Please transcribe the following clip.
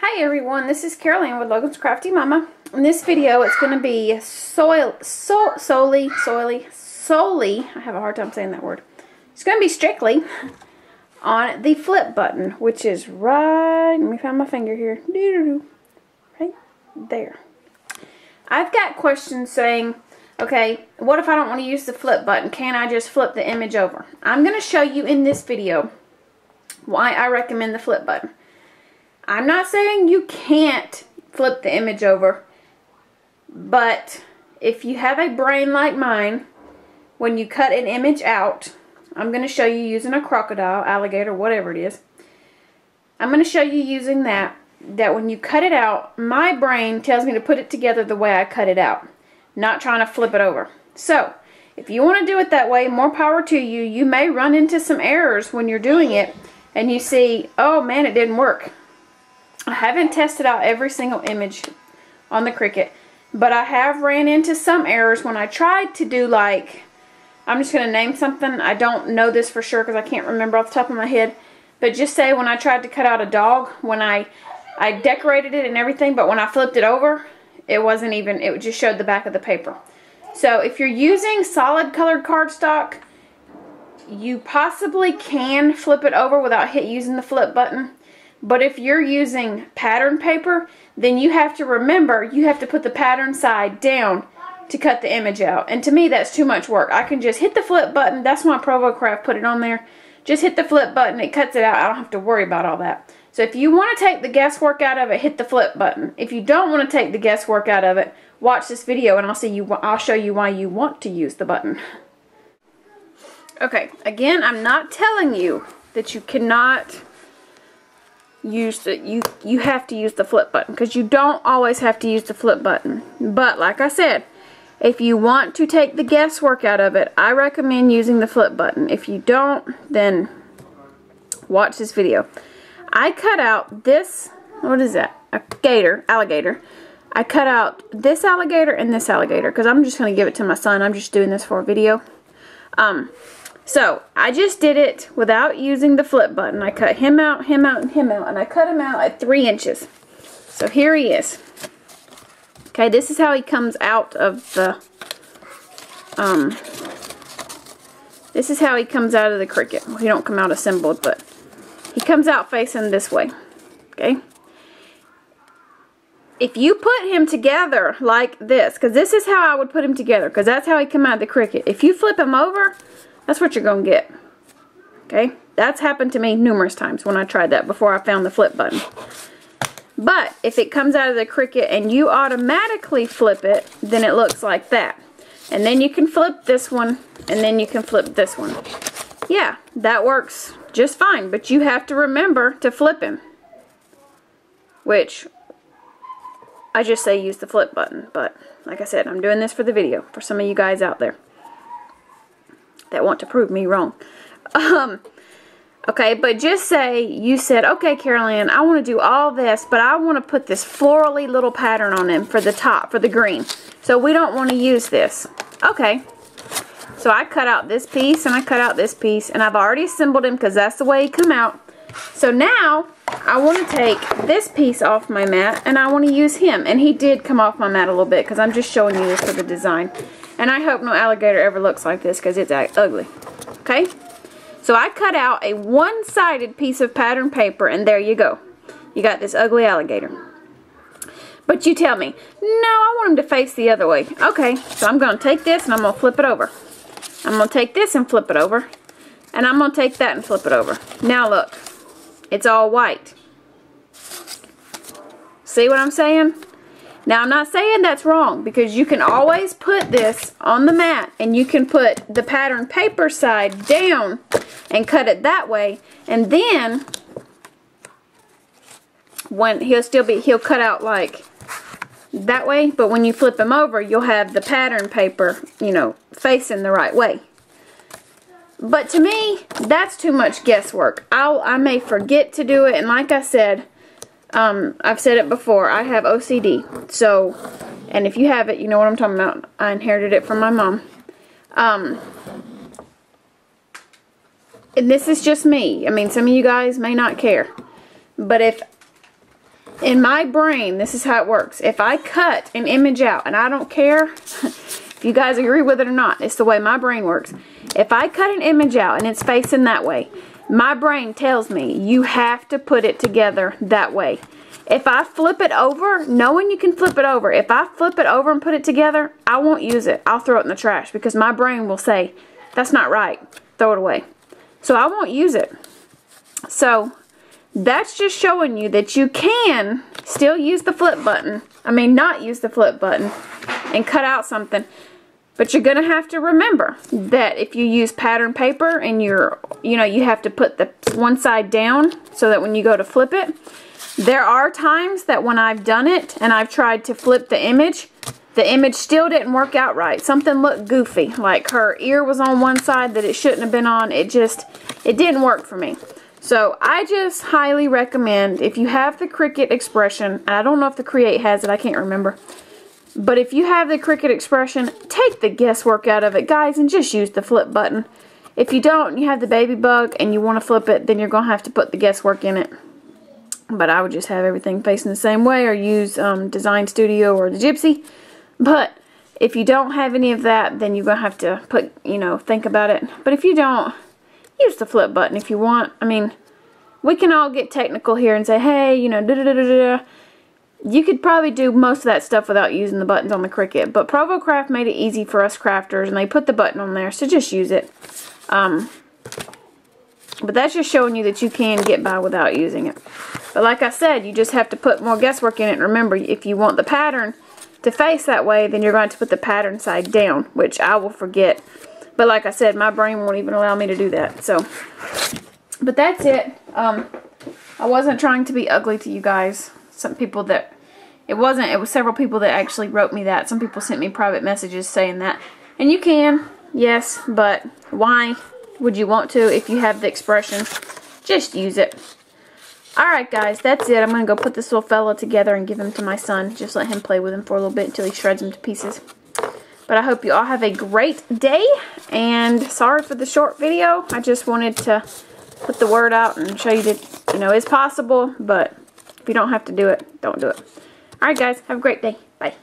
Hi everyone, this is Carol Ann with Logan's Crafty Mama. In this video, it's going to be solely, I have a hard time saying that word. It's going to be strictly on the flip button, which is right, let me find my finger here, right there. I've got questions saying, okay, what if I don't want to use the flip button? Can I just flip the image over? I'm going to show you in this video why I recommend the flip button. I'm not saying you can't flip the image over, but if you have a brain like mine, when you cut an image out, I'm going to show you using a crocodile, alligator, whatever it is. I'm going to show you using that when you cut it out, my brain tells me to put it together the way I cut it out, not trying to flip it over. So, if you want to do it that way, more power to you. You may run into some errors when you're doing it, and you see, oh man, it didn't work. I haven't tested out every single image on the Cricut, but I have ran into some errors when I tried to do, like, I'm just going to name something. I don't know this for sure because I can't remember off the top of my head, but just say when I tried to cut out a dog, when I decorated it and everything, but when I flipped it over, it wasn't even, it just showed the back of the paper. So if you're using solid colored cardstock, you possibly can flip it over without using the flip button. But if you're using pattern paper, then you have to remember you have to put the pattern side down to cut the image out. And to me, that's too much work. I can just hit the flip button. That's why Provo Craft put it on there. Just hit the flip button. It cuts it out. I don't have to worry about all that. So if you want to take the guesswork out of it, hit the flip button. If you don't want to take the guesswork out of it, watch this video and I'll show you why you want to use the button. Okay, again, I'm not telling you that you cannot use you have to use the flip button, because you don't always have to use the flip button. But like I said, if you want to take the guesswork out of it, I recommend using the flip button. If you don't, then watch this video. I cut out this, what is that? A alligator. I cut out this alligator and this alligator because I'm just going to give it to my son. I'm just doing this for a video. So, I just did it without using the flip button. I cut him out, him out, and him out. And I cut him out at 3 inches. So, here he is. Okay, this is how he comes out of the, this is how he comes out of the Cricut. Well, he don't come out assembled, but he comes out facing this way. Okay. If you put him together like this, because this is how I would put him together, because that's how he come out of the Cricut. If you flip him over, that's what you're going to get. Okay? That's happened to me numerous times when I tried that before I found the flip button. But if it comes out of the Cricut and you automatically flip it, then it looks like that. And then you can flip this one, and then you can flip this one. Yeah, that works just fine. But you have to remember to flip him. Which, I just say use the flip button. But, like I said, I'm doing this for the video. For some of you guys out there that want to prove me wrong. Okay, but just say you said, okay, Carol Ann, I want to do all this, but I want to put this florally little pattern on them for the top, for the green. So we don't want to use this. Okay. So I cut out this piece and I cut out this piece, and I've already assembled him because that's the way he come out. So now I want to take this piece off my mat and I want to use him. And he did come off my mat a little bit because I'm just showing you this for the design. And I hope no alligator ever looks like this because it's ugly. Okay? So I cut out a one-sided piece of pattern paper, and there you go. You got this ugly alligator. But you tell me, no, I want him to face the other way. Okay, so I'm going to take this and I'm going to flip it over. I'm going to take this and flip it over. And I'm going to take that and flip it over. Now look, it's all white. See what I'm saying? Now, I'm not saying that's wrong, because you can always put this on the mat and you can put the pattern paper side down and cut it that way, and then when he'll cut out like that way, but when you flip him over, you'll have the pattern paper, you know, facing the right way. But to me, that's too much guesswork. I may forget to do it, and like I said, I've said it before, I have OCD. So, and if you have it, you know what I'm talking about. I inherited it from my mom. And this is just me. I mean, some of you guys may not care. But if in my brain, this is how it works. If I cut an image out, and I don't care if you guys agree with it or not, it's the way my brain works. If I cut an image out and it's facing that way, my brain tells me you have to put it together that way. If I flip it over, knowing you can flip it over, if I flip it over and put it together, I won't use it. I'll throw it in the trash because my brain will say, that's not right. Throw it away. So I won't use it. So that's just showing you that you can still use the flip button. I mean, not use the flip button and cut out something. But you're going to have to remember that if you use pattern paper and you have to put the one side down so that when you go to flip it, there are times that when I've done it and I've tried to flip the image still didn't work out right. Something looked goofy, like her ear was on one side that it shouldn't have been on. It didn't work for me. So I just highly recommend, if you have the Cricut expression, and I don't know if the Create has it, I can't remember. But if you have the Cricut expression, take the guesswork out of it, guys, and just use the flip button. If you don't, you have the baby bug and you want to flip it, then you're going to have to put the guesswork in it. But I would just have everything facing the same way, or use Design Studio or the Gypsy. But if you don't have any of that, then you're going to have to put, think about it. But if you don't, use the flip button if you want. I mean, we can all get technical here and say, hey, You could probably do most of that stuff without using the buttons on the Cricut. But ProvoCraft made it easy for us crafters, and they put the button on there, so just use it. But that's just showing you that you can get by without using it. But like I said, you just have to put more guesswork in it. And remember, if you want the pattern to face that way, then you're going to put the pattern side down, which I will forget. But like I said, my brain won't even allow me to do that. So, but that's it. I wasn't trying to be ugly to you guys. Some people that, it was several people that actually wrote me that. Some people sent me private messages saying that. And you can, yes, but why would you want to if you have the expression? Just use it. Alright guys, that's it. I'm going to go put this little fella together and give him to my son. Just let him play with him for a little bit until he shreds him to pieces. But I hope you all have a great day. And sorry for the short video. I just wanted to put the word out and show you that, it's possible. But if you don't have to do it, don't do it. Alright guys, have a great day. Bye.